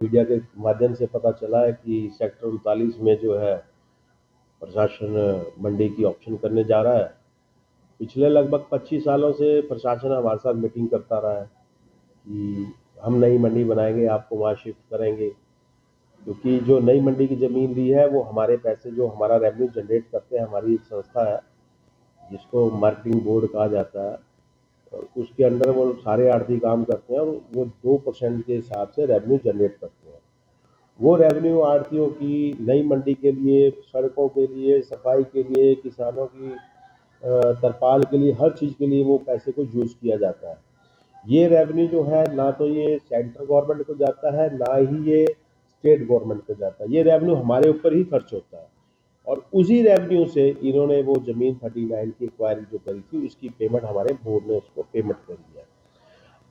Media के माध्यम से पता चला है कि सेक्टर 39 में जो है प्रशासन मंडी की ऑप्शन करने जा रहा है। पिछले लगभग 25 सालों से प्रशासन हमारे साथ मीटिंग करता रहा है कि हम नई मंडी बनाएंगे, आपको वहाँ शिफ्ट करेंगे, क्योंकि जो नई मंडी की ज़मीन ली है वो हमारे पैसे जो हमारा रेवेन्यू जनरेट करते हैं, हमारी एक संस्था है जिसको मार्केटिंग बोर्ड कहा जाता है, और उसके अंडर वो सारे आढ़ती काम करते हैं और वो 2% के हिसाब से रेवेन्यू जनरेट करते हैं। वो रेवेन्यू आढ़तियों की नई मंडी के लिए, सड़कों के लिए, सफाई के लिए, किसानों की तरपाल के लिए, हर चीज़ के लिए वो पैसे को यूज़ किया जाता है। ये रेवेन्यू जो है ना तो ये सेंट्रल गवर्नमेंट को जाता है, ना ही ये स्टेट गवर्नमेंट को जाता है। ये रेवेन्यू हमारे ऊपर ही खर्च होता है और उसी रेवेन्यू से इन्होंने वो ज़मीन 39 की एक्वायरी जो करी थी उसकी पेमेंट हमारे बोर्ड ने उसको पेमेंट कर दिया।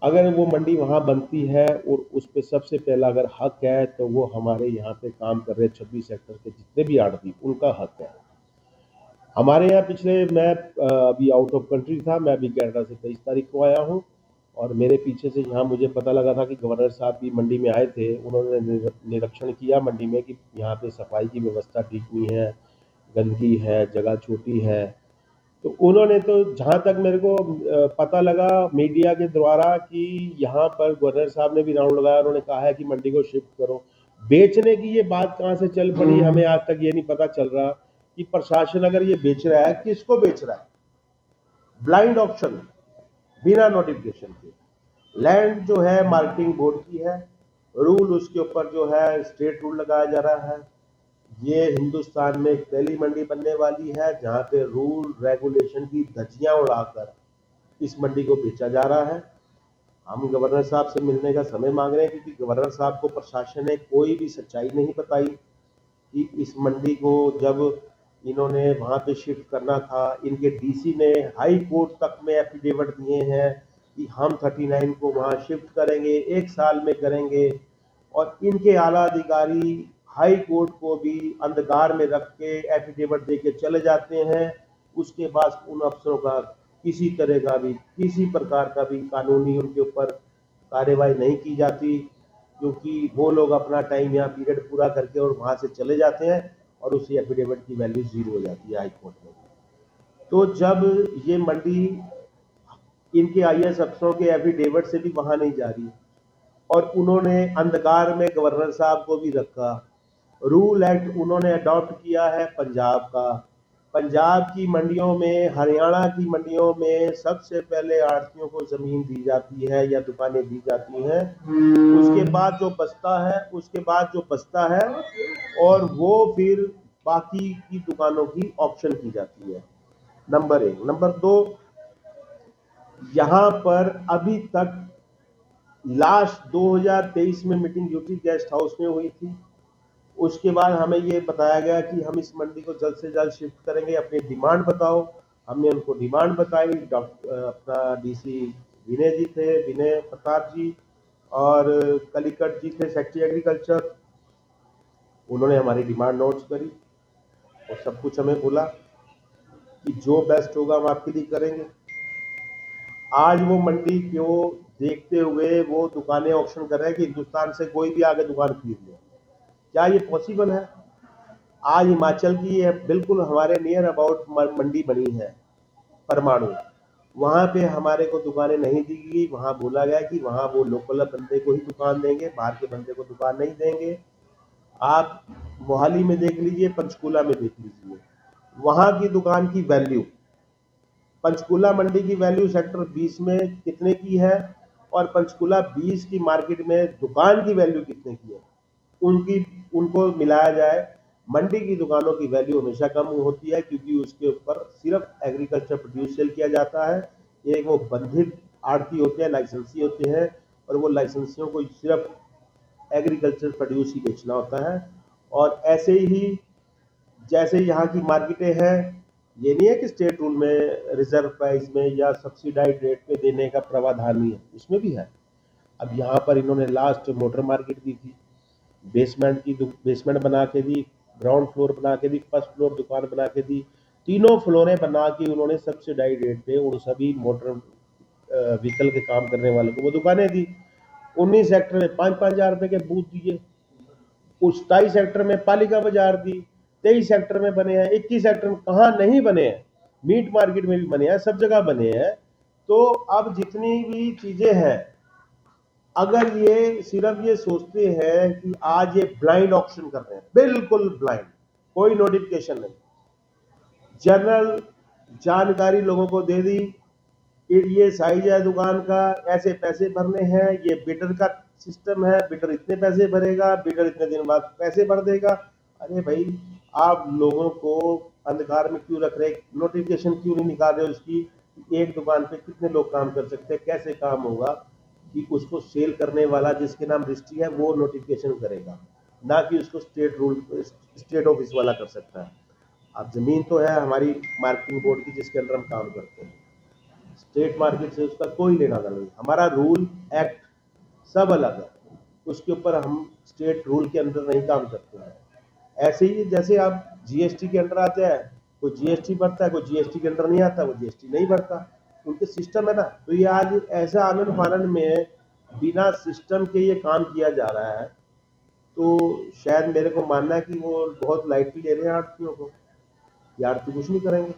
अगर वो मंडी वहाँ बनती है और उस पर सबसे पहला अगर हक है तो वो हमारे यहाँ पे काम कर रहे 26 सेक्टर के जितने भी आढ़ती उनका हक है। हमारे यहाँ मैं अभी आउट ऑफ कंट्री था, मैं अभी कनाडा से 23 तारीख को आया हूँ और मेरे पीछे से यहाँ मुझे पता लगा था कि गवर्नर साहब भी मंडी में आए थे। उन्होंने निरीक्षण किया मंडी में कि यहाँ पे सफाई की व्यवस्था ठीक नहीं है, गंदगी है, जगह छोटी है। तो उन्होंने तो जहाँ तक मेरे को पता लगा मीडिया के द्वारा कि यहाँ पर गवर्नर साहब ने भी राउंड लगाया, उन्होंने कहा है कि मंडी को शिफ्ट करो। बेचने की ये बात कहाँ से चल पड़ी, हमें आज तक ये नहीं पता चल रहा कि प्रशासन अगर ये बेच रहा है किसको बेच रहा है। ब्लाइंड ऑप्शन, बिना नोटिफिकेशन के। लैंड जो है मार्केटिंग बोर्ड की है, रूल उसके ऊपर जो है स्टेट रूल लगाया जा रहा है। ये हिंदुस्तान में एक पहली मंडी बनने वाली है जहाँ पे रूल रेगुलेशन की धज्जियां उड़ाकर इस मंडी को बेचा जा रहा है। हम गवर्नर साहब से मिलने का समय मांग रहे हैं क्योंकि गवर्नर साहब को प्रशासन ने कोई भी सच्चाई नहीं बताई कि इस मंडी को जब इन्होंने वहाँ पे शिफ्ट करना था, इनके डीसी ने हाई कोर्ट तक में एफिडेविट दिए हैं कि हम 39 को वहाँ शिफ्ट करेंगे, 1 साल में करेंगे, और इनके आला अधिकारी हाई कोर्ट को भी अंधकार में रख के एफिडेविट दे के चले जाते हैं। उसके बाद उन अफसरों का किसी तरह का भी, किसी प्रकार का भी कानूनी उनके ऊपर कार्यवाही नहीं की जाती, क्योंकि वो लोग अपना टाइम यहाँ पीरियड पूरा करके और वहाँ से चले जाते हैं और उसी एफिडेविट की वैल्यू जीरो हो जाती है हाई कोर्ट में। तो जब ये मंडी इनके आईएएस अफसरों के एफिडेविट से भी वहाँ नहीं जा रही और उन्होंने अंधकार में गवर्नर साहब को भी रखा। रूल एक्ट उन्होंने अडॉप्ट किया है पंजाब का। पंजाब की मंडियों में, हरियाणा की मंडियों में सबसे पहले आढ़तियों को जमीन दी जाती है या दुकानें दी जाती हैं। उसके बाद जो बचता है और वो फिर बाकी की दुकानों की ऑप्शन की जाती है। नंबर 1। नंबर 2, यहाँ पर अभी तक लास्ट 2023 में मीटिंग यूटी गेस्ट हाउस में हुई थी। उसके बाद हमें ये बताया गया कि हम इस मंडी को जल्द से जल्द शिफ्ट करेंगे, अपनी डिमांड बताओ। हमने उनको डिमांड बताई। अपना डीसी विनय जी थे, विनय प्रताप जी, और कलिकट जी थे सेक्रेटरी एग्रीकल्चर। उन्होंने हमारी डिमांड नोट्स करी और सब कुछ हमें बोला कि जो बेस्ट होगा हम आपके लिए करेंगे। आज वो मंडी को देखते हुए वो दुकानें ऑप्शन कर रहे हैं कि हिंदुस्तान से कोई भी आगे दुकान खरीद ले। क्या ये पॉसिबल है? आज हिमाचल की है बिल्कुल हमारे नियर अबाउट मंडी बनी है परमाणु, वहाँ पे हमारे को दुकानें नहीं दी गई। वहाँ बोला गया कि वहाँ वो लोकल बंदे को ही दुकान देंगे, बाहर के बंदे को दुकान नहीं देंगे। आप मोहाली में देख लीजिए, पंचकूला में देख लीजिए, वहाँ की दुकान की वैल्यू, पंचकूला मंडी की वैल्यू सेक्टर 20 में कितने की है और पंचकूला 20 की मार्केट में दुकान की वैल्यू कितने की है, उनको मिलाया जाए, मंडी की दुकानों की वैल्यू हमेशा कम होती है क्योंकि उसके ऊपर सिर्फ एग्रीकल्चर प्रोड्यूस सेल किया जाता है। एक वो बंधित आड़ती होते हैं, लाइसेंसी होते हैं, और वो लाइसेंसियों को सिर्फ एग्रीकल्चर प्रोड्यूस ही बेचना होता है। और ऐसे ही जैसे यहाँ की मार्केटें हैं, ये नहीं है कि स्टेट रूल में रिजर्व प्राइस में या सब्सिडाइज रेट पे देने का प्रावधान नहीं है, इसमें भी है। अब यहाँ पर इन्होंने लास्ट मोटर मार्केट दी थी, बेसमेंट बना के दी, ग्राउंड फ्लोर बना के दी, फर्स्ट फ्लोर दुकान बना के दी, तीनों फ्लोरें बना के उन्होंने सब्सिडाइज रेट पे उन सभी मोटर व्हीकल के काम करने वालों को वो दुकानें दी। 19 सेक्टर में 5-5 हज़ार रुपए के बूथ दिए, उस 27 सेक्टर में पालिका बाजार दी, 23 सेक्टर में बने हैं, 21 सेक्टर में कहाँ नहीं बने हैं, मीट मार्केट में भी बने हैं, सब जगह बने हैं। तो अब जितनी भी चीजें हैं, अगर ये सिर्फ ये सोचते हैं कि आज ये ब्लाइंड ऑक्शन कर रहे हैं, बिल्कुल ब्लाइंड, कोई नोटिफिकेशन नहीं, जनरल जानकारी लोगों को दे दी कि ये साइज है दुकान का, ऐसे पैसे भरने हैं, ये बिडर का सिस्टम है, बिडर इतने पैसे भरेगा, बिडर इतने दिन बाद पैसे भर देगा। अरे भाई, आप लोगों को अंधकार में क्यों रख रहे, नोटिफिकेशन क्यों नहीं निकाल रहे हो उसकी, एक दुकान पे कितने लोग काम कर सकते हैं, कैसे काम होगा, कि उसको सेल करने वाला जिसके नाम रजिस्ट्री है वो नोटिफिकेशन करेगा, ना कि उसको स्टेट ऑफिस वाला कर सकता है। अब जमीन तो है हमारी मार्केटिंग बोर्ड की जिसके अंदर हम काम करते हैं, स्टेट मार्केट से उसका कोई लेना देना नहीं, हमारा रूल एक्ट सब अलग है, उसके ऊपर हम स्टेट रूल के अंदर नहीं काम करते हैं। ऐसे ही जैसे आप जीएसटी के अंदर आते हैं, कोई जीएसटी भरता है, कोई जीएसटी के अंदर नहीं आता, वो जीएसटी नहीं भरता, उनके सिस्टम है ना। तो ये आज ऐसा आनंद फानंद में बिना सिस्टम के ये काम किया जा रहा है, तो शायद मेरे को मानना है कि वो बहुत लाइटली ले रहे हैं आड़तियों को, ये आड़ती कुछ नहीं करेंगे।